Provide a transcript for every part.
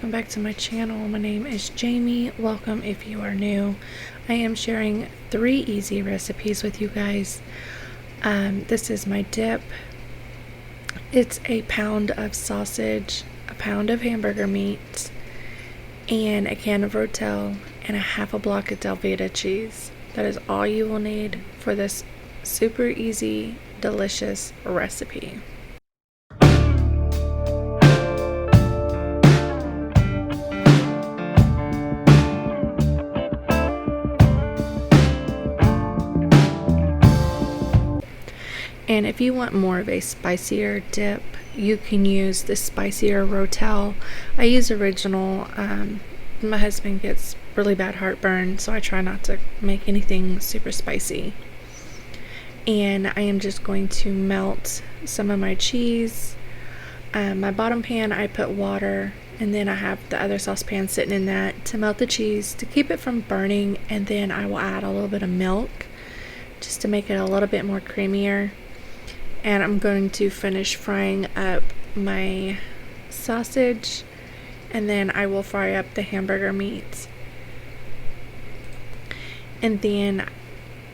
welcome back to my channel. My name is Jamie. Welcome if you are new. I am sharing 3 easy recipes with you guys. This is my dip. It's a pound of sausage, a pound of hamburger meat, and a can of rotel, and a half a block of velveeta cheese. That is all you will need for this super easy, delicious recipe. And if you want more of a spicier dip, you can use the spicier rotel. I use original. My husband gets really bad heartburn, so I try not to make anything super spicy. And I am just going to melt some of my cheese. My bottom pan, I put water, and then I have the other saucepan sitting in that to melt the cheese to keep it from burning, and then I will add a little bit of milk just to make it a little bit more creamier. And I'm going to finish frying up my sausage, and then I will fry up the hamburger meat, and then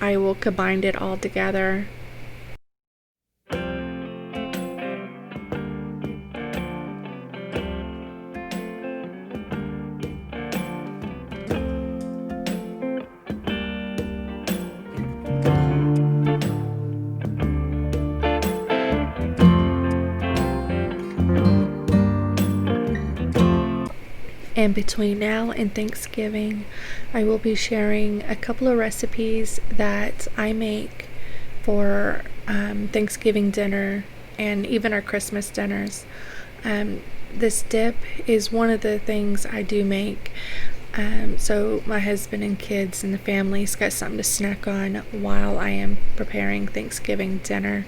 I will combine it all together. And between now and Thanksgiving, I will be sharing a couple of recipes that I make for Thanksgiving dinner and even our Christmas dinners. This dip is one of the things I do make, so my husband and kids and the family's got something to snack on while I am preparing Thanksgiving dinner.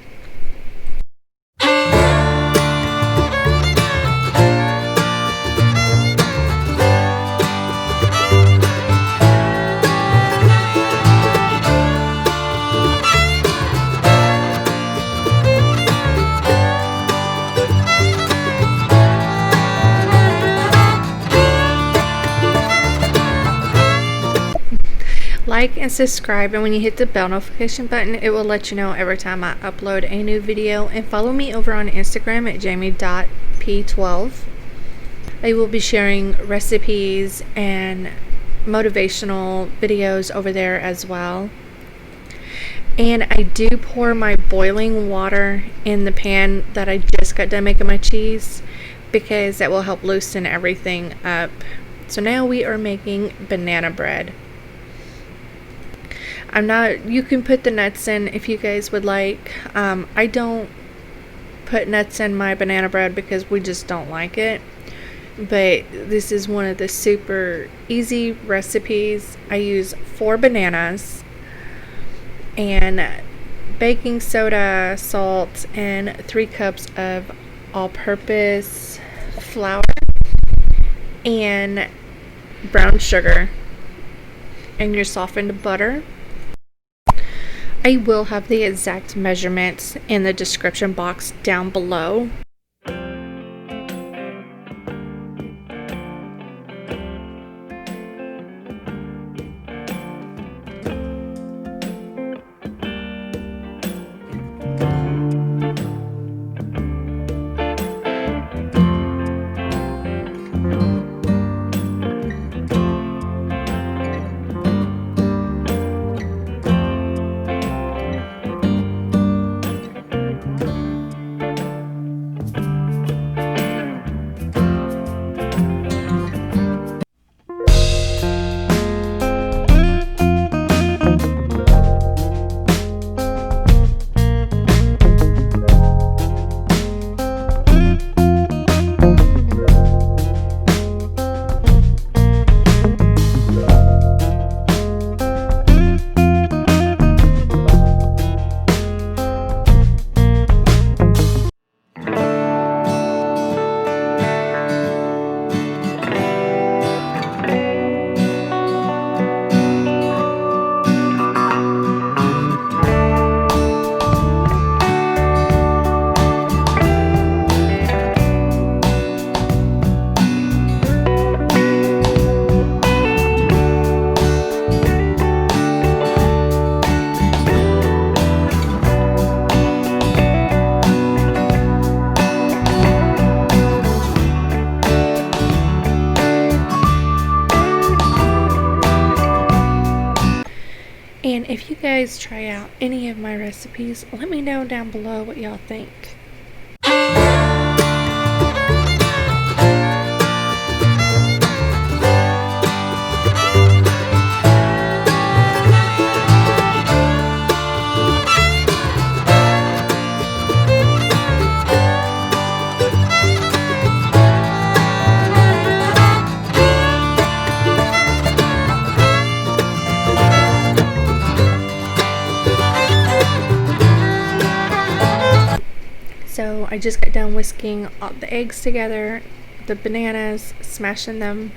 Like and subscribe, and when you hit the bell notification button, it will let you know every time I upload a new video. And follow me over on Instagram at jamie.p12. I will be sharing recipes and motivational videos over there as well. And I do pour my boiling water in the pan that I just got done making my cheese, because that will help loosen everything up. So now we are making banana bread. You can put the nuts in if you guys would like. I don't put nuts in my banana bread because we just don't like it. But this is one of the super easy recipes. I use 4 bananas and baking soda, salt, and 3 cups of all-purpose flour and brown sugar and your softened butter. I will have the exact measurements in the description box down below. if you guys try out any of my recipes, let me know down below what y'all think. So I just got done whisking all the eggs together, the bananas, smashing them.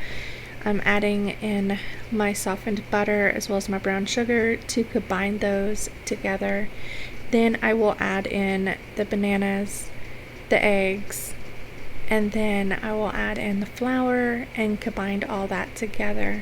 I'm adding in my softened butter as well as my brown sugar to combine those together. Then I will add in the bananas, the eggs, and then I will add in the flour and combine all that together.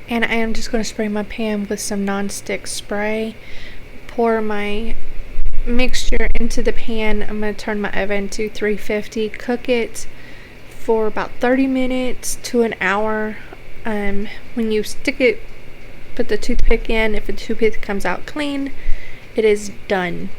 And I am just going to spray my pan with some non-stick spray. Pour my mixture into the pan. I'm going to turn my oven to 350. Cook it for about 30 minutes to an hour. When you stick it, put the toothpick in. If the toothpick comes out clean, it is done.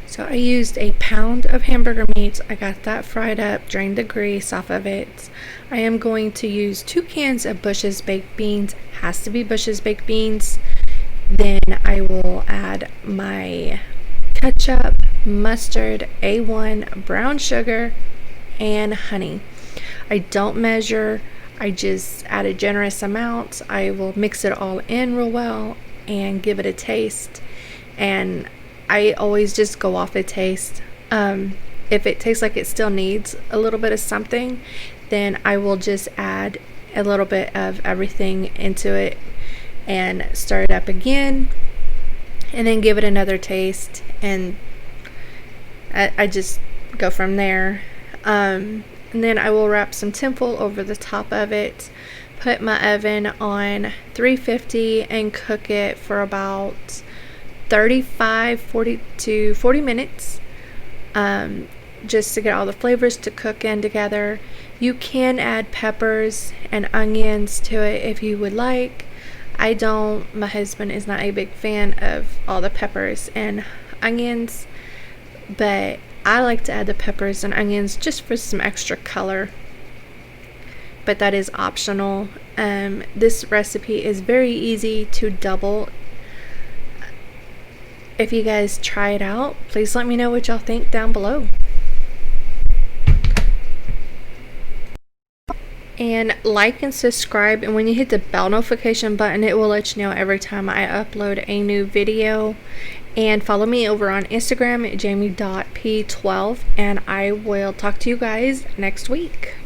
So I used a pound of hamburger meat. I got that fried up, drained the grease off of it. I am going to use 2 cans of Bush's baked beans. Has to be Bush's baked beans. Then I will add my ketchup, mustard, A1, brown sugar, and honey. I don't measure. I just add a generous amount. I will mix it all in real well and give it a taste. And I always just go off the taste. If it tastes like it still needs a little bit of something, then I will just add a little bit of everything into it and stir it up again, and then give it another taste, and I just go from there. And then I will wrap some tinfoil over the top of it, put my oven on 350 and cook it for about 40 minutes, just to get all the flavors to cook in together. You can add peppers and onions to it if you would like. I don't. My husband is not a big fan of all the peppers and onions, but I like to add the peppers and onions just for some extra color, but that is optional. This recipe is very easy to double. If you guys try it out, please let me know what y'all think down below. And like and subscribe, and when you hit the bell notification button, it will let you know every time I upload a new video. And follow me over on Instagram at jamie.p12, and I will talk to you guys next week.